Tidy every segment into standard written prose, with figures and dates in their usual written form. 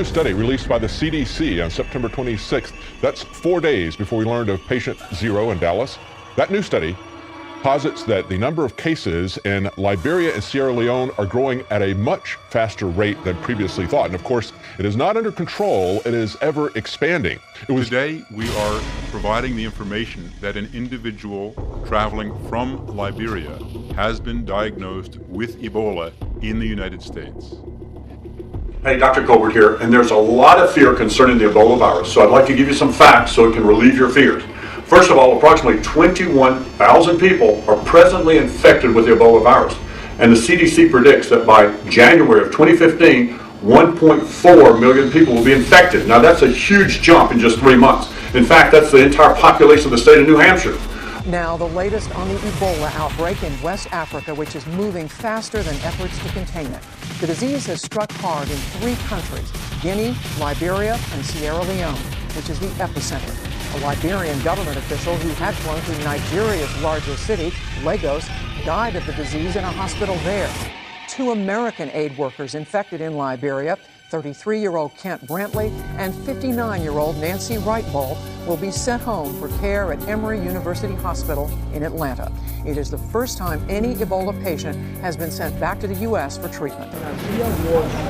new study released by the CDC on September 26th. That's 4 days before we learned of patient 0 in Dallas. That new study posits that the number of cases in Liberia and Sierra Leone are growing at a much faster rate than previously thought. And of course, it is not under control, it is ever expanding. Today, we are providing the information that an individual traveling from Liberia has been diagnosed with Ebola in the United States. Hey, Dr. Colbert here, and there's a lot of fear concerning the Ebola virus, so I'd like to give you some facts so it can relieve your fears. First of all, approximately 21,000 people are presently infected with the Ebola virus, and the CDC predicts that by January of 2015, 1.4 million people will be infected. Now that's a huge jump in just 3 months. In fact, that's the entire population of the state of New Hampshire. Now, the latest on the Ebola outbreak in West Africa, which is moving faster than efforts to contain it. The disease has struck hard in 3 countries, Guinea, Liberia, and Sierra Leone, which is the epicenter. A Liberian government official who had flown to Nigeria's largest city, Lagos, died of the disease in a hospital there. 2 American aid workers infected in Liberia, 33-year-old Kent Brantley and 59-year-old Nancy Wright-Bull, will be sent home for care at Emory University Hospital in Atlanta. It is the first time any Ebola patient has been sent back to the U.S. for treatment.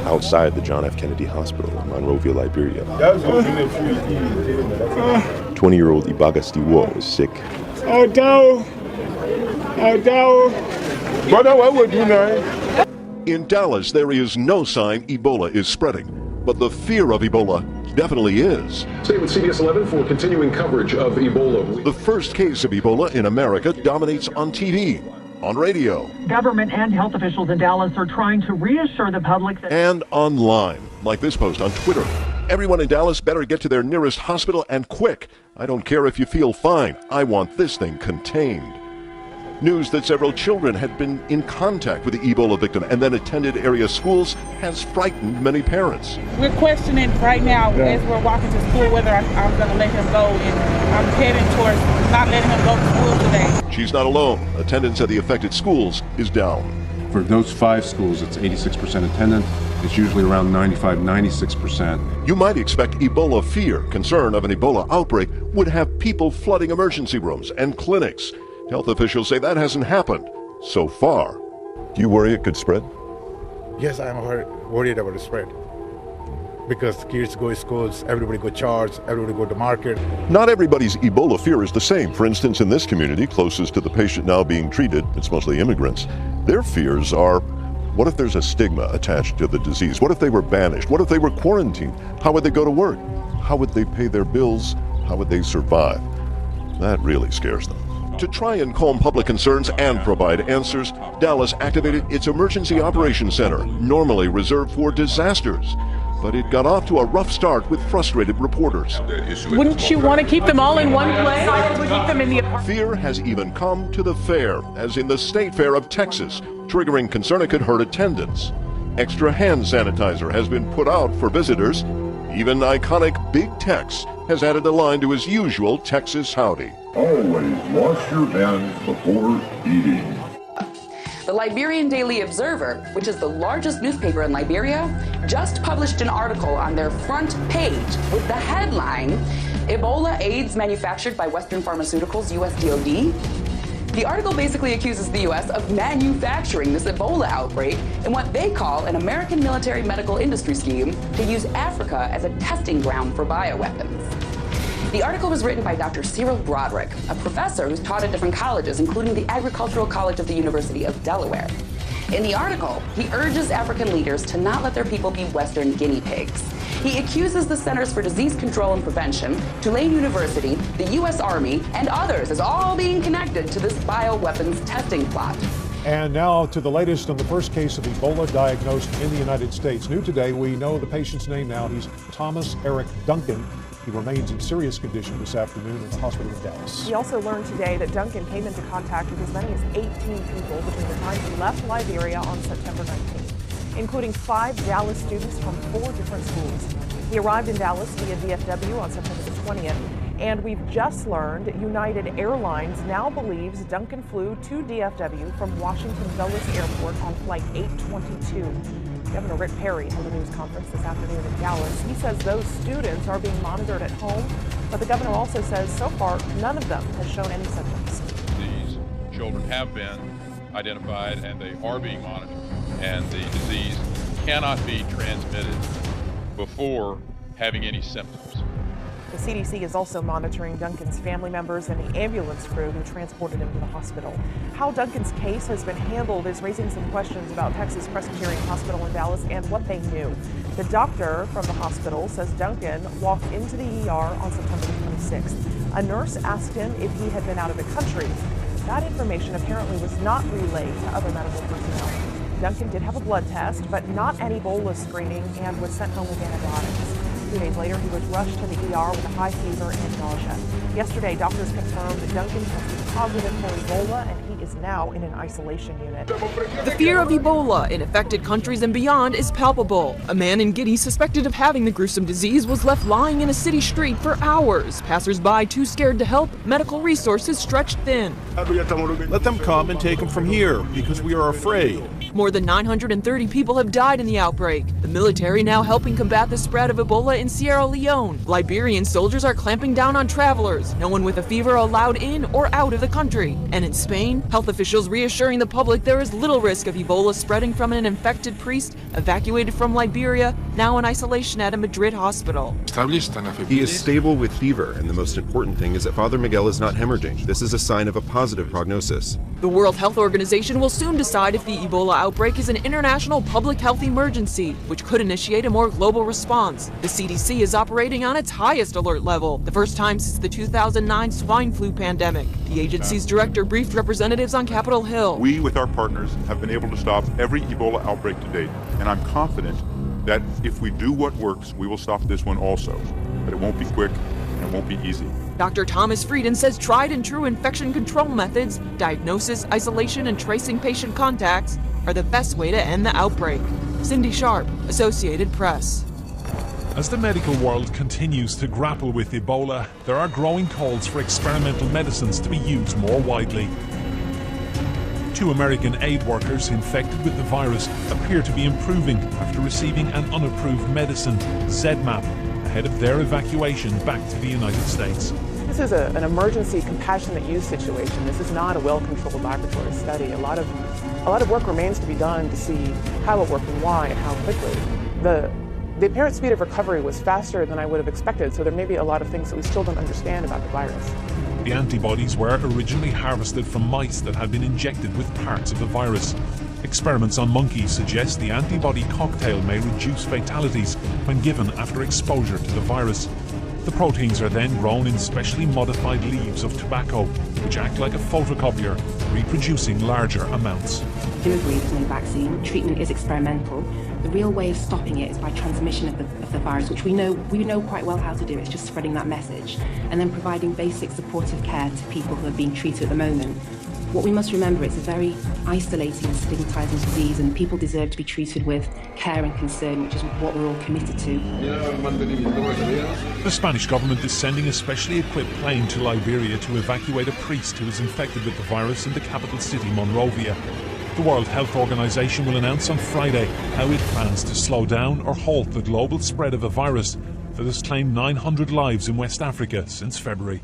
Outside the John F. Kennedy Hospital in Monrovia, Liberia, 20-year-old Ibaga Stiwo is sick. Brother, what would you know? In Dallas, there is no sign Ebola is spreading, but the fear of Ebola definitely is. Stay with CBS 11 for continuing coverage of Ebola. The first case of Ebola in America dominates on TV, on radio. Government and health officials in Dallas are trying to reassure the public that... And online, like this post on Twitter. Everyone in Dallas better get to their nearest hospital and quick. I don't care if you feel fine. I want this thing contained. News that several children had been in contact with the Ebola victim and then attended area schools has frightened many parents. We're questioning right now as we're walking to school whether I'm going to let him go, and I'm heading towards not letting him go to school today. She's not alone. Attendance at the affected schools is down. For those 5 schools, it's 86% attendance. It's usually around 96%. You might expect Ebola fear, concern of an Ebola outbreak, would have people flooding emergency rooms and clinics. Health officials say that hasn't happened so far. Do you worry it could spread? Yes, I'm worried about the spread. Because kids go to schools, everybody go to church, everybody go to market. Not everybody's Ebola fear is the same. For instance, in this community, closest to the patient now being treated, it's mostly immigrants. Their fears are, what if there's a stigma attached to the disease? What if they were banished? What if they were quarantined? How would they go to work? How would they pay their bills? How would they survive? That really scares them. To try and calm public concerns and provide answers, Dallas activated its Emergency Operations Center, normally reserved for disasters. But it got off to a rough start with frustrated reporters. Wouldn't you want to keep them all in one place? Keep them in the Fear has even come to the fair, as in the State Fair of Texas, triggering concern it could hurt attendance. Extra hand sanitizer has been put out for visitors. Even iconic Big Tex has added a line to his usual Texas howdy. Always wash your hands before eating. The Liberian Daily Observer, which is the largest newspaper in Liberia, just published an article on their front page with the headline, Ebola AIDS manufactured by Western Pharmaceuticals, US DoD. The article basically accuses the U.S. of manufacturing this Ebola outbreak in what they call an American military medical industry scheme to use Africa as a testing ground for bioweapons. The article was written by Dr. Cyril Broderick, a professor who's taught at different colleges, including the Agricultural College of the University of Delaware. In the article, he urges African leaders to not let their people be Western guinea pigs. He accuses the Centers for Disease Control and Prevention, Tulane University, the U.S. Army, and others as all being connected to this bioweapons testing plot. And now to the latest on the first case of Ebola diagnosed in the United States. New today, we know the patient's name now. He's Thomas Eric Duncan. He remains in serious condition this afternoon at the hospital in Dallas. We also learned today that Duncan came into contact with as many as 18 people between the time he left Liberia on September 19th, including 5 Dallas students from 4 different schools. He arrived in Dallas via DFW on September the 20th, and we've just learned United Airlines now believes Duncan flew to DFW from Washington Dulles Airport on Flight 822. Governor Rick Perry held a news conference this afternoon in Dallas. He says those students are being monitored at home, but the governor also says so far none of them has shown any symptoms. These children have been identified and they are being monitored, and the disease cannot be transmitted before having any symptoms. The CDC is also monitoring Duncan's family members and the ambulance crew who transported him to the hospital. How Duncan's case has been handled is raising some questions about Texas Presbyterian Hospital in Dallas and what they knew. The doctor from the hospital says Duncan walked into the ER on September 26th. A nurse asked him if he had been out of the country. That information apparently was not relayed to other medical personnel. Duncan did have a blood test, but not an Ebola screening, and was sent home with antibiotics. 2 days later, he was rushed to the ER with a high fever and nausea. Yesterday, doctors confirmed that Duncan tested positive for Ebola, and he is now in an isolation unit. The fear of Ebola in affected countries and beyond is palpable. A man in Guinea suspected of having the gruesome disease was left lying in a city street for hours. Passers-by too scared to help, medical resources stretched thin. Let them come and take him from here, because we are afraid. More than 930 people have died in the outbreak. The military now helping combat the spread of Ebola in Sierra Leone. Liberian soldiers are clamping down on travelers. No one with a fever allowed in or out of the country. And in Spain, health officials reassuring the public there is little risk of Ebola spreading from an infected priest evacuated from Liberia, now in isolation at a Madrid hospital. He is stable with fever, and the most important thing is that Father Miguel is not hemorrhaging. This is a sign of a positive prognosis. The World Health Organization will soon decide if the Ebola outbreak is an international public health emergency, which could initiate a more global response. The CDC is operating on its highest alert level, the first time since the 2009 swine flu pandemic. The agency's director briefed representatives on Capitol Hill. We, with our partners, have been able to stop every Ebola outbreak to date, and I'm confident that if we do what works, we will stop this one also. But it won't be quick, and it won't be easy. Dr. Thomas Frieden says tried and true infection control methods, diagnosis, isolation, and tracing patient contacts are the best way to end the outbreak. Cindy Sharp, Associated Press. As the medical world continues to grapple with Ebola, there are growing calls for experimental medicines to be used more widely. 2 American aid workers infected with the virus appear to be improving after receiving an unapproved medicine, ZMapp, ahead of their evacuation back to the United States. This is an emergency compassionate use situation. This is not a well-controlled laboratory study. A lot of work remains to be done to see how it worked and why and how quickly. The apparent speed of recovery was faster than I would have expected, so there may be a lot of things that we still don't understand about the virus. The antibodies were originally harvested from mice that had been injected with parts of the virus. Experiments on monkeys suggest the antibody cocktail may reduce fatalities when given after exposure to the virus. The proteins are then grown in specially modified leaves of tobacco, which act like a photocopier, reproducing larger amounts. I do agree there's no vaccine. Treatment is experimental. The real way of stopping it is by transmission of the virus, which we know quite well how to do. It's just spreading that message and then providing basic supportive care to people who are being treated at the moment. What we must remember, it's a very isolating and stigmatizing disease, and people deserve to be treated with care and concern, which is what we're all committed to. The Spanish government is sending a specially equipped plane to Liberia to evacuate a priest who is infected with the virus in the capital city, Monrovia. The World Health Organization will announce on Friday how it plans to slow down or halt the global spread of a virus that has claimed 900 lives in West Africa since February.